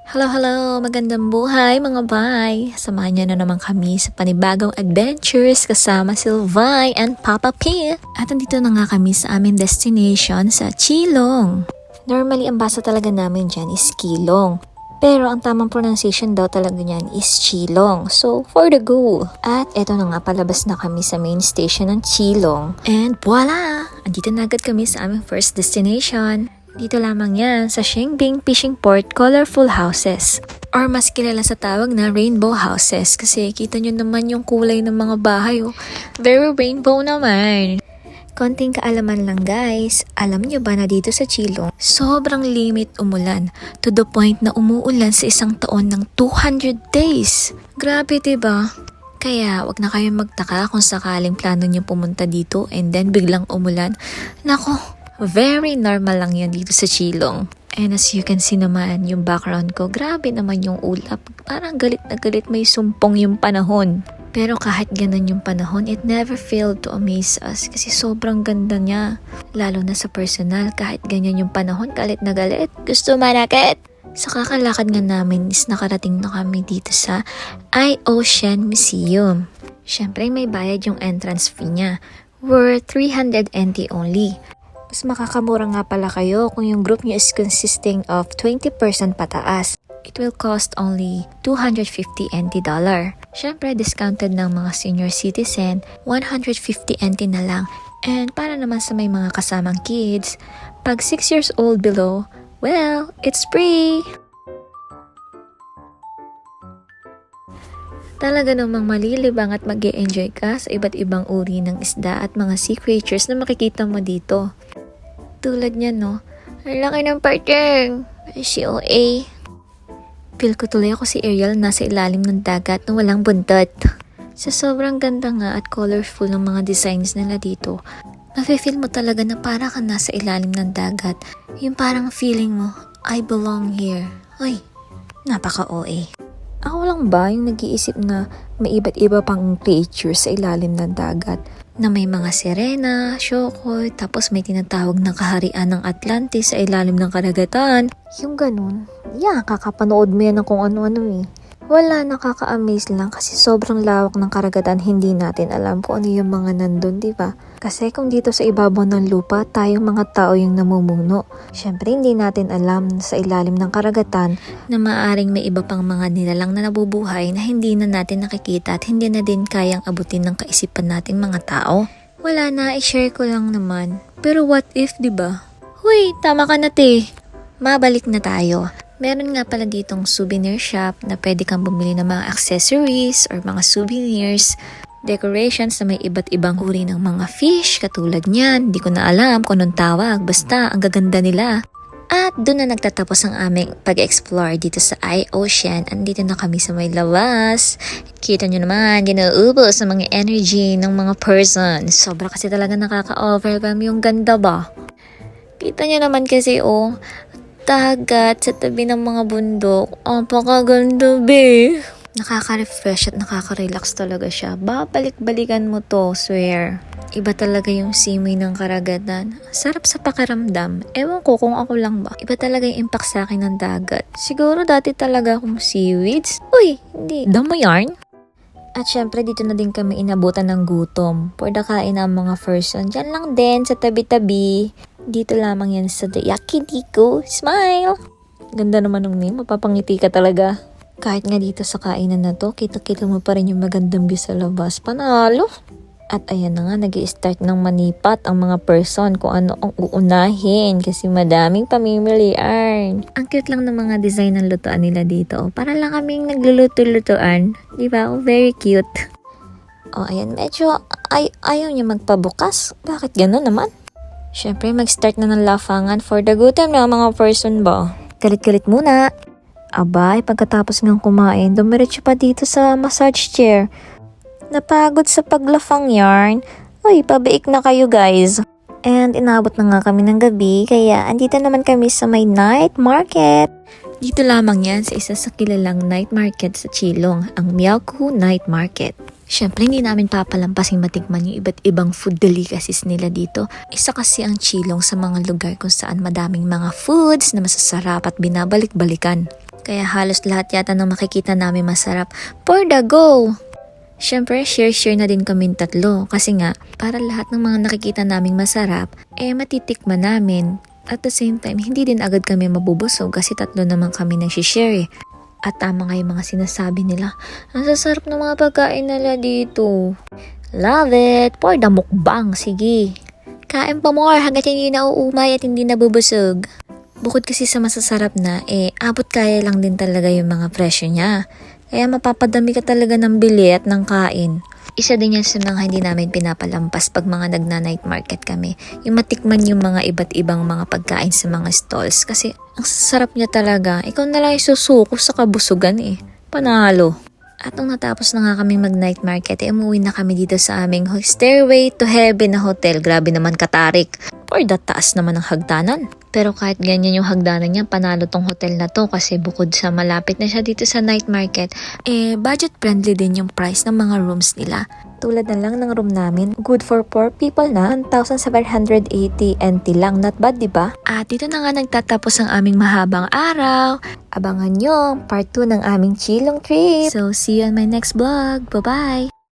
Hello, hello! Magandang buhay mga bay! Samahan niyo na naman kami sa panibagong adventures kasama Sylvie and Papa P. At andito na nga kami sa aming destination sa Chilong. Normally, ang basa talaga namin dyan is Kilong. Pero ang tamang pronunciation daw talaga niyan is Chilong. So, for the go! At eto na nga, palabas na kami sa main station ng Chilong. And voila! Andito na agad kami sa aming first destination. Dito lamang yan sa Shengbing Fishing Port Colorful Houses. Or mas kilala sa tawag na Rainbow Houses kasi kita nyo naman yung kulay ng mga bahay. Oh. Very rainbow naman. Konting kaalaman lang guys, alam nyo ba na dito sa Chilong, sobrang limit umulan to the point na umuulan sa isang taon ng 200 days. Grabe diba? Kaya wag na kayong magtaka kung sakaling plano nyo pumunta dito and then biglang umulan. Nako, very normal lang yan dito sa Chilong. And as you can see naman, yung background ko, grabe naman yung ulap. Parang galit na galit, may sumpong yung panahon. Pero kahit ganun yung panahon, it never failed to amaze us kasi sobrang ganda niya. Lalo na sa personal, kahit ganyan yung panahon, galit na galit. Gusto manakit! Sa kakalakad nga namin is nakarating na kami dito sa iOcean Museum. Syempre may bayad yung entrance fee niya. Worth 300 NT only. Mas makakamura nga pala kayo kung yung group niyo is consisting of 20% pataas. It will cost only 250 NT dollar. Syempre, discounted ng mga senior citizen, 150 NT na lang. And para naman sa may mga kasamang kids, pag 6 years old below, well, it's free! Talaga namang malilibang at mag-e-enjoy ka sa iba't ibang uri ng isda at mga sea creatures na makikita mo dito. Tulad niya, no? Ang laki ng parting! Si OA. Feel ko tuloy ako si Ariel nasa ilalim ng dagat na walang buntot. Sa sobrang ganda nga at colorful ng mga designs nila dito, nafe-feel mo talaga na para ka nasa ilalim ng dagat. Yung parang feeling mo, I belong here. Uy, napaka-OA. Ako lang ba yung nag-iisip na may iba't iba pang creatures sa ilalim ng dagat? Na may mga sirena, shokoy, tapos may tinatawag na kaharian ng Atlantis sa ilalim ng karagatan. Yung ganun, kakapanood mo yan ng kung ano-ano eh. Wala, nakaka-amaze lang kasi sobrang lawak ng karagatan, hindi natin alam kung ano yung mga nandun, di ba? Kasi kung dito sa ibabaw ng lupa, tayong mga tao yung namumuno. Syempre, hindi natin alam sa ilalim ng karagatan na maaring may iba pang mga nilalang na nabubuhay na hindi na natin nakikita at hindi na din kayang abutin ng kaisipan nating mga tao. Wala na, i-share ko lang naman. Pero what if, di ba? Huy, tama ka na te. Mabalik na tayo. Meron nga pala ditong souvenir shop na pwede kang bumili ng mga accessories or mga souvenirs, decorations na may iba't ibang uri ng mga fish katulad niyan. Di ko na alam kung anong tawag, basta ang gaganda nila. At doon na nagtatapos ang aming pag-explore dito sa iOcean. Andito na kami sa may labas. Kita nyo naman, ginuubos ang mga energy ng mga person. Sobra kasi talaga nakaka-overwhelm yung ganda ba? Kita nyo naman kasi dagat sa tabi ng mga bundok. Ang pakaganda be. Nakaka-refresh at nakaka-relax talaga siya. Babalik-balikan mo to, swear. Iba talaga yung simoy ng karagatan. Sarap sa pakiramdam. Ewan ko kung ako lang ba. Iba talaga yung impact sa akin ng dagat. Siguro dati talaga akong seaweeds. Uy, hindi. Damo yarn? At syempre dito na din kami inabutan ng gutom. For the kain ng mga person. Diyan lang din sa tabi-tabi. Dito lamang yan sa The Yakiniku. Smile! Ganda naman ng name. Mapapangiti ka talaga. Kahit nga dito sa kainan na to, kita-kita mo pa rin yung magandang view sa labas. Panalo! At ayan na nga, nag-i-start ng manipat ang mga person kung ano ang uunahin kasi madaming pamimilian. Ang cute lang ng mga design ng lutuan nila dito. Para lang kaming nagluluto-lutuan. Diba? Very cute. Ayan, medyo ayaw niya magpabukas. Bakit gano'n naman? Syempre, mag-start na ng lafangan for the gutom ng mga person ba? Galit-galit muna. Abay, pagkatapos ng kumain, dumiretso pa dito sa massage chair. Napagod sa paglafang yarn. Uy, pabiik na kayo guys. And inabot na nga kami ng gabi, kaya andito naman kami sa may night market. Dito lamang yan sa isa sa kilalang night market sa Chilong, ang Miaoku Night Market. Syempre, hindi namin papalampasing matikman yung iba't ibang food delicacies nila dito. Isa kasi ang Chilong sa mga lugar kung saan madaming mga foods na masasarap at binabalik-balikan. Kaya halos lahat yata ng makikita namin masarap. For the go! Siyempre, share-share na din kaming tatlo kasi nga, para lahat ng mga nakikita naming masarap, matitikman namin. At the same time, hindi din agad kami mabubusog kasi tatlo naman kami nag-share eh. At tama nga yung mga sinasabi nila, ang sasarap ng mga pagkain nila dito. Love it! For the mukbang, sige. Kain pa more hanggat hindi nauumay at hindi nabubusog. Bukod kasi sa masasarap na, abot kaya lang din talaga yung mga presyo niya. Kaya mapapadami ka talaga ng bili at ng kain. Isa din yan sa mga hindi namin pinapalampas pag mga nagna-night market kami. Yung matikman yung mga iba't ibang mga pagkain sa mga stalls. Kasi ang sarap niya talaga. Ikaw na lang susuko sa kabusugan eh. Panalo. At nung natapos na nga kaming mag-night market, umuwi na kami dito sa aming Stairway to Heaven na hotel. Grabe naman katarik. For the taas naman ng hagdanan. Pero kahit ganyan yung hagdanan niya, panalo tong hotel na to kasi bukod sa malapit na siya dito sa night market, budget friendly din yung price ng mga rooms nila. Tulad na lang ng room namin, good for 4 people na, 1,780 NT lang, not bad diba? At dito na nga nagtatapos ang aming mahabang araw. Abangan nyo part 2 ng aming chillong trip. So see you on my next vlog. Bye-bye!